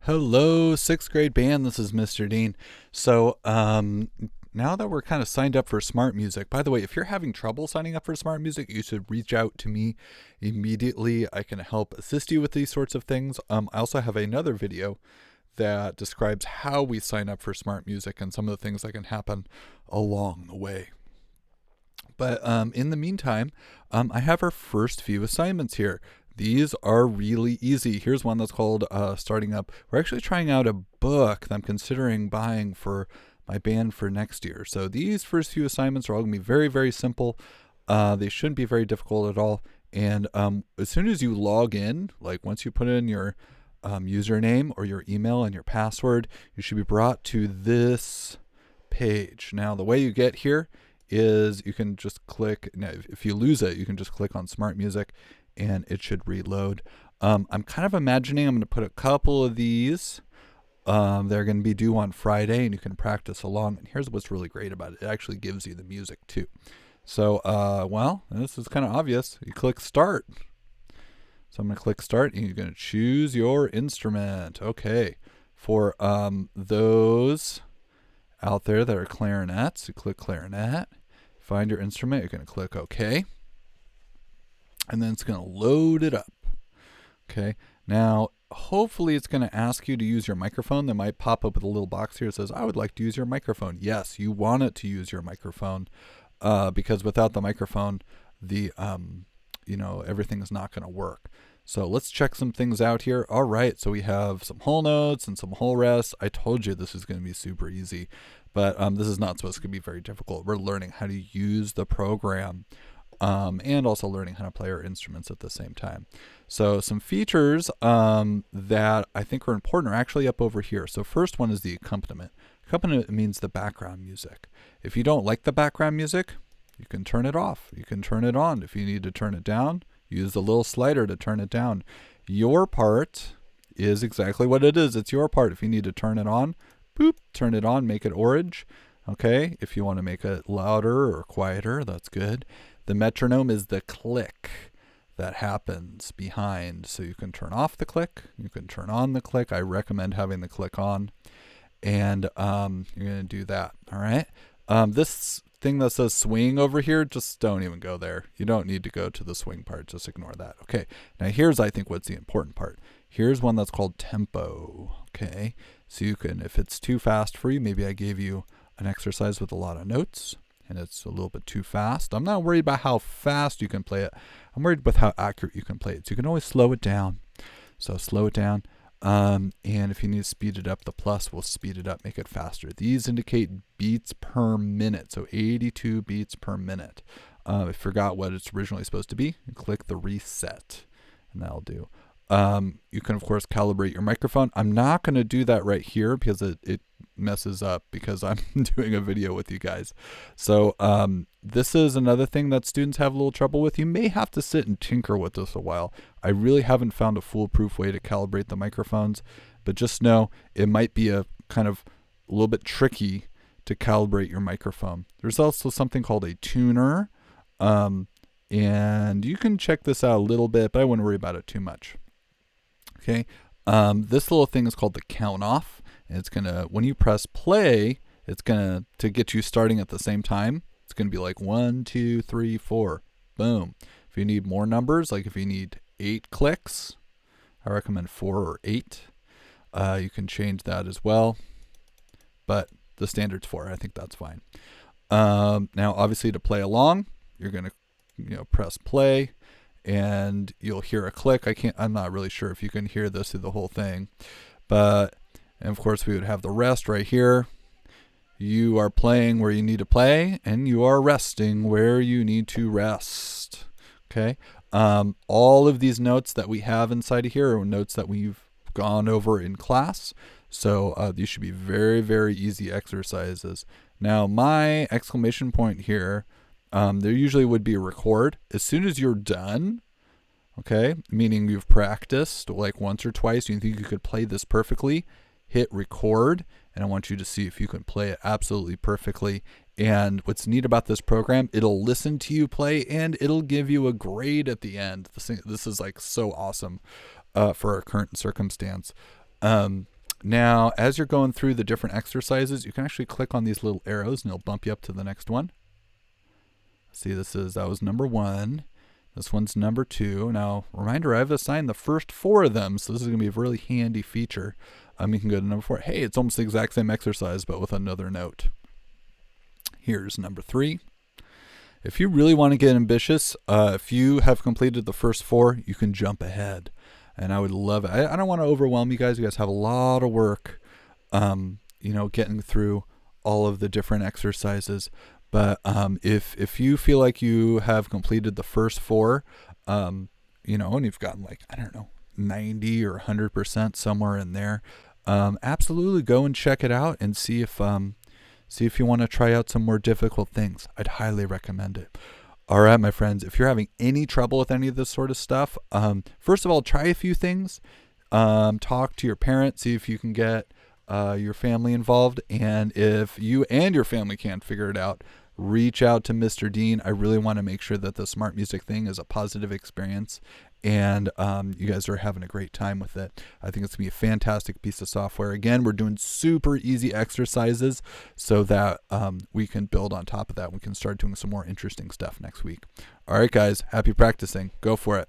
Hello, sixth grade band. This is Mr. Dean. Now that we're kind of signed up for Smart Music, by the way, if you're having trouble signing up for Smart Music, you should reach out to me immediately. I can help assist you with these sorts of things. I also have another video that describes how we sign up for Smart Music and some of the things that can happen along the way. But in the meantime, I have our first few assignments here. These are really easy. Here's one that's called Starting Up. We're actually trying out a book that I'm considering buying for my band for next year. So these first few assignments are all going to be very, very simple. They shouldn't be very difficult at all. And as soon as you log in, like once you put in your username or your email and your password, you should be brought to this page. Now, the way you get here is you can just click. Now, if you lose it, you can just click on Smart Music and it should reload. I'm kind of imagining I'm going to put a couple of these. They're going to be due on Friday, and you can practice along. And here's what's really great about it. It actually gives you the music, too. So, this is kind of obvious. You click Start. So I'm going to click Start, and you're going to choose your instrument. Okay. For those out there that are clarinets, you click Clarinet. Find your instrument. You're going to click OK. And then it's going to load it up. Okay. Now, hopefully it's going to ask you to use your microphone. That might pop up with a little box here that says, I would like to use your microphone. Yes, you want it to use your microphone because without the microphone, everything is not going to work. So let's check some things out here. All right, so we have some whole notes and some whole rests. I told you this is going to be super easy, but this is not supposed to be very difficult. We're learning how to use the program. And also learning how to play our instruments at the same time. So some features that I think are important are actually up over here. So first one is the accompaniment. Accompaniment means the background music. If you don't like the background music, you can turn it off. You can turn it on. If you need to turn it down, use the little slider to turn it down. Your part is exactly what it is. It's your part. If you need to turn it on, boop, turn it on, make it orange. Okay, if you want to make it louder or quieter, that's good. The metronome is the click that happens behind. So you can turn off the click. You can turn on the click. I recommend having the click on. And you're going to do that. All right. This thing that says swing over here, just don't even go there. You don't need to go to the swing part. Just ignore that. Okay. Now here's, I think, what's the important part. Here's one that's called tempo. Okay. So you can, if it's too fast for you, maybe I gave you an exercise with a lot of notes and it's a little bit too fast. I'm not worried about how fast you can play it. I'm worried with how accurate you can play it. So you can always slow it down. So slow it down. And if you need to speed it up, the plus will speed it up, make it faster. These indicate beats per minute. So 82 beats per minute. If you forgot what it's originally supposed to be, you click the reset and that'll do. You can, of course, calibrate your microphone. I'm not going to do that right here because it messes up because I'm doing a video with you guys. So this is another thing that students have a little trouble with. You may have to sit and tinker with this a while. I really haven't found a foolproof way to calibrate the microphones, but just know it might be a kind of a little bit tricky to calibrate your microphone. There's also something called a tuner, and you can check this out a little bit, but I wouldn't worry about it too much. Okay, this little thing is called the count off. And it's gonna, when you press play, it's gonna, to get you starting at the same time, it's gonna be like 1, 2, 3, 4, boom. If you need more numbers, like if you need 8 clicks, I recommend 4 or 8. You can change that as well, but the standard's 4. I think that's fine. Now, obviously, to play along, you're gonna, press play. And you'll hear a click. I'm not really sure if you can hear this through the whole thing, but, and of course we would have the rest right here. You are playing where you need to play and you are resting where you need to rest. Okay. All of these notes that we have inside of here are notes that we've gone over in class. So these should be very, very easy exercises. Now my exclamation point here, there usually would be a record. As soon as you're done, okay, meaning you've practiced like once or twice, you think you could play this perfectly, hit record, and I want you to see if you can play it absolutely perfectly. And what's neat about this program, it'll listen to you play and it'll give you a grade at the end. This is like so awesome for our current circumstance. Now, as you're going through the different exercises, you can actually click on these little arrows and it'll bump you up to the next one. See, that was number 1. This one's number 2. Now, reminder, I've assigned the first 4 of them, so this is going to be a really handy feature. You can go to number 4. Hey, it's almost the exact same exercise, but with another note. Here's number 3. If you really want to get ambitious, if you have completed the first 4, you can jump ahead. And I would love it. I don't want to overwhelm you guys. You guys have a lot of work, getting through all of the different exercises. But if you feel like you have completed the first 4, and you've gotten 90 or 100% somewhere in there, absolutely go and check it out and see if you want to try out some more difficult things. I'd highly recommend it. All right, my friends, if you're having any trouble with any of this sort of stuff, first of all, try a few things. Talk to your parents, see if you can get your family involved. And if you and your family can't figure it out, reach out to Mr. Dean. I really want to make sure that the smart music thing is a positive experience and you guys are having a great time with it. I think it's going to be a fantastic piece of software. Again, we're doing super easy exercises so that we can build on top of that. We can start doing some more interesting stuff next week. All right, guys, happy practicing. Go for it.